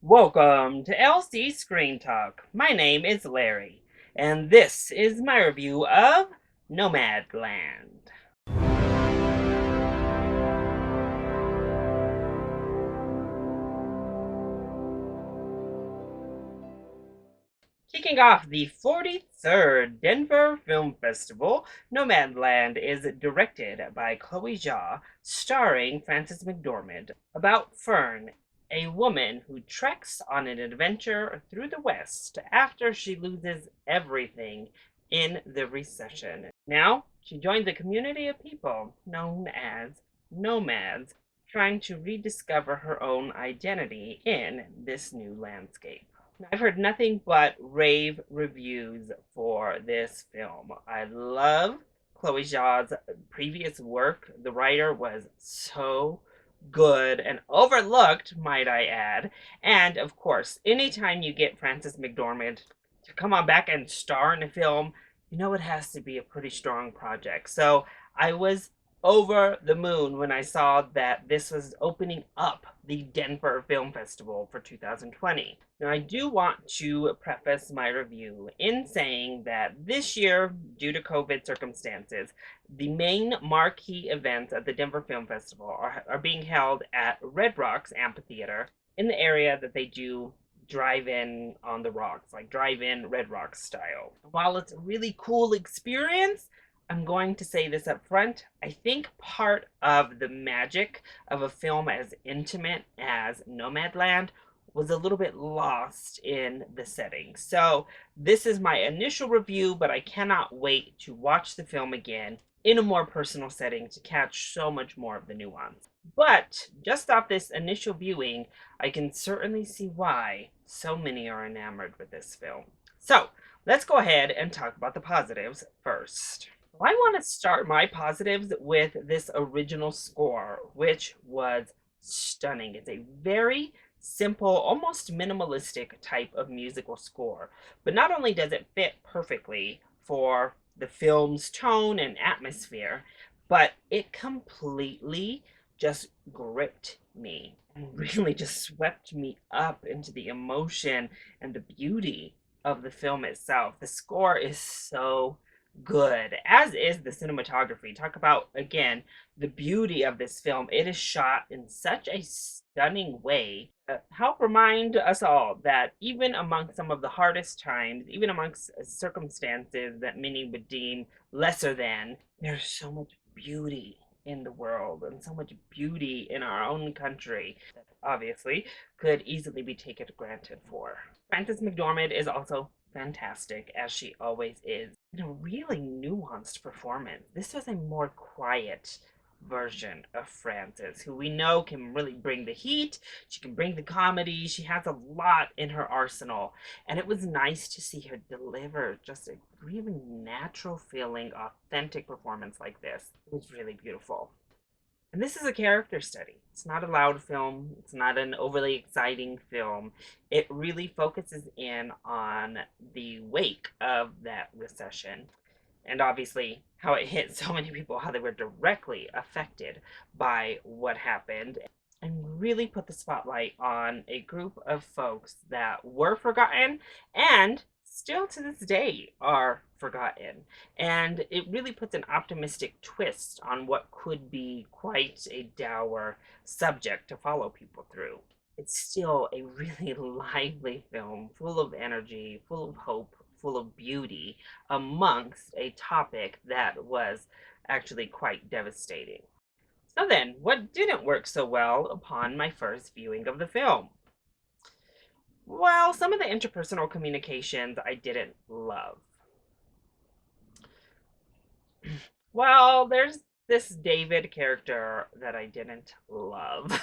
Welcome to LC Screen Talk. My name is Larry, and this is my review of Nomadland. Kicking off the 43rd Denver Film Festival, Nomadland is directed by Chloe Zhao, starring Frances McDormand, about Fern, a woman who treks on an adventure through the West after she loses everything in the recession. Now, she joins a community of people known as nomads, trying to rediscover her own identity in this new landscape. I've heard nothing but rave reviews for this film. I love Chloe Zhao's previous work. The writer was so good and overlooked, might I add. And of course, anytime you get Frances McDormand to come on back and star in a film, you know it has to be a pretty strong project. So I was over the moon when I saw that this was opening up the Denver Film Festival for 2020. Now, I do want to preface my review in saying that this year, due to COVID circumstances, the main marquee events at the Denver Film Festival are being held at Red Rocks Amphitheater in the area that they do drive-in on the rocks, like drive-in Red Rocks style. While it's a really cool experience, I'm going to say this up front. I think part of the magic of a film as intimate as Nomadland was a little bit lost in the setting. So, this is my initial review, but I cannot wait to watch the film again in a more personal setting to catch so much more of the nuance. But just off this initial viewing, I can certainly see why so many are enamored with this film. So, let's go ahead and talk about the positives first. I want to start my positives with this original score, which was stunning. It's a very simple, almost minimalistic type of musical score. But not only does it fit perfectly for the film's tone and atmosphere, but it completely just gripped me and really just swept me up into the emotion and the beauty of the film itself. The score is so good, as is the cinematography. Talk about, again, the beauty of this film. It is shot in such a stunning way. Help remind us all that even amongst some of the hardest times, even amongst circumstances that many would deem lesser than, there's so much beauty in the world and so much beauty in our own country that obviously could easily be taken for granted for. Frances McDormand is also fantastic, as she always is. In a really nuanced performance. This was a more quiet version of Frances, who we know can really bring the heat. She can bring the comedy. She has a lot in her arsenal. And it was nice to see her deliver just a really natural feeling, authentic performance like this. It was really beautiful. And this is a character study. It's not a loud film. It's not an overly exciting film. It really focuses in on the wake of that recession and obviously how it hit so many people, how they were directly affected by what happened, and really put the spotlight on a group of folks that were forgotten and still to this day are forgotten. And it really puts an optimistic twist on what could be quite a dour subject to follow people through. It's still a really lively film, full of energy, full of hope, full of beauty, amongst a topic that was actually quite devastating. So then, what didn't work so well upon my first viewing of the film? Well, some of the interpersonal communications I didn't love. Well, there's this David character that I didn't love.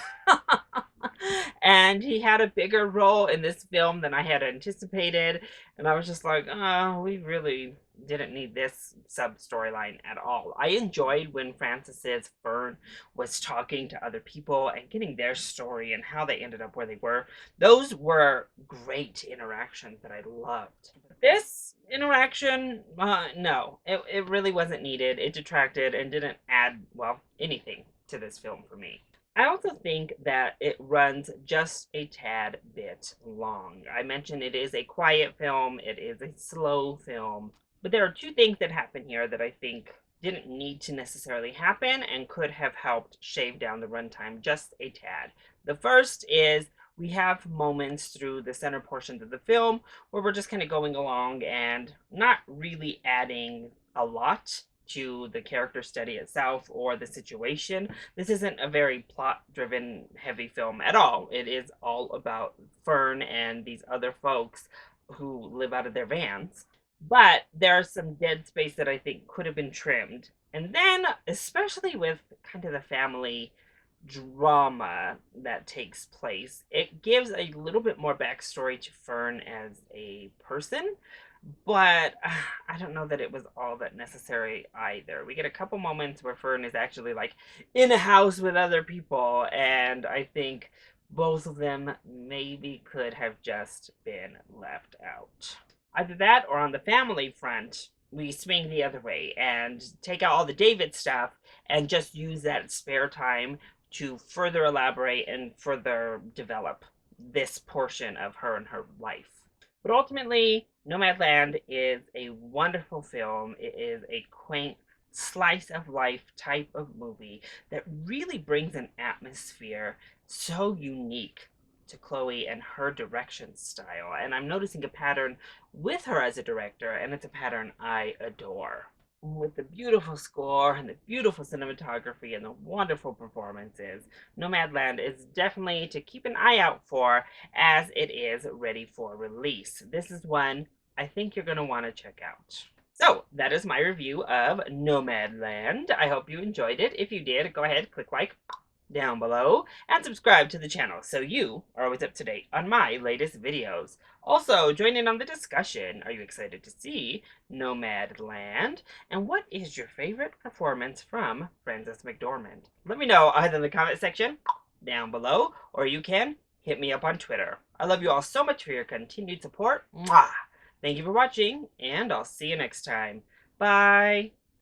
And he had a bigger role in this film than I had anticipated. And I was just like, oh, we really didn't need this sub storyline at all. I enjoyed when Francis's Fern was talking to other people and getting their story and how they ended up where they were. Those were great interactions that I loved. This interaction, no, it really wasn't needed. It detracted and didn't add, well, anything to this film for me. I also think that it runs just a tad bit long. I mentioned it is a quiet film, it is a slow film, but there are two things that happen here that I think didn't need to necessarily happen and could have helped shave down the runtime just a tad. The first is we have moments through the center portions of the film where we're just kind of going along and not really adding a lot to the character study itself or the situation. This isn't a very plot driven heavy film at all. It is all about Fern and these other folks who live out of their vans. But there's some dead space that I think could have been trimmed. And then, especially with kind of the family drama that takes place, it gives a little bit more backstory to Fern as a person, but I don't know that it was all that necessary either. We get a couple moments where Fern is actually like in a house with other people, and I think both of them maybe could have just been left out. Either that or on the family front, we swing the other way and take out all the David stuff and just use that spare time to further elaborate and further develop this portion of her and her life. But ultimately, Nomadland is a wonderful film. It is a quaint slice of life type of movie that really brings an atmosphere so unique to Chloe and her direction style. And I'm noticing a pattern with her as a director, and it's a pattern I adore. With the beautiful score and the beautiful cinematography and the wonderful performances, Nomadland is definitely to keep an eye out for as it is ready for release. This is one I think you're going to want to check out. So, that is my review of Nomadland. I hope you enjoyed it. If you did, go ahead, click like down below and subscribe to the channel so you are always up to date on my latest videos. Also, join in on the discussion. Are you excited to see Nomadland? And what is your favorite performance from Frances McDormand? Let me know either in the comment section down below, or you can hit me up on Twitter. I love you all so much for your continued support. Mwah! Thank you for watching, and I'll see you next time. Bye!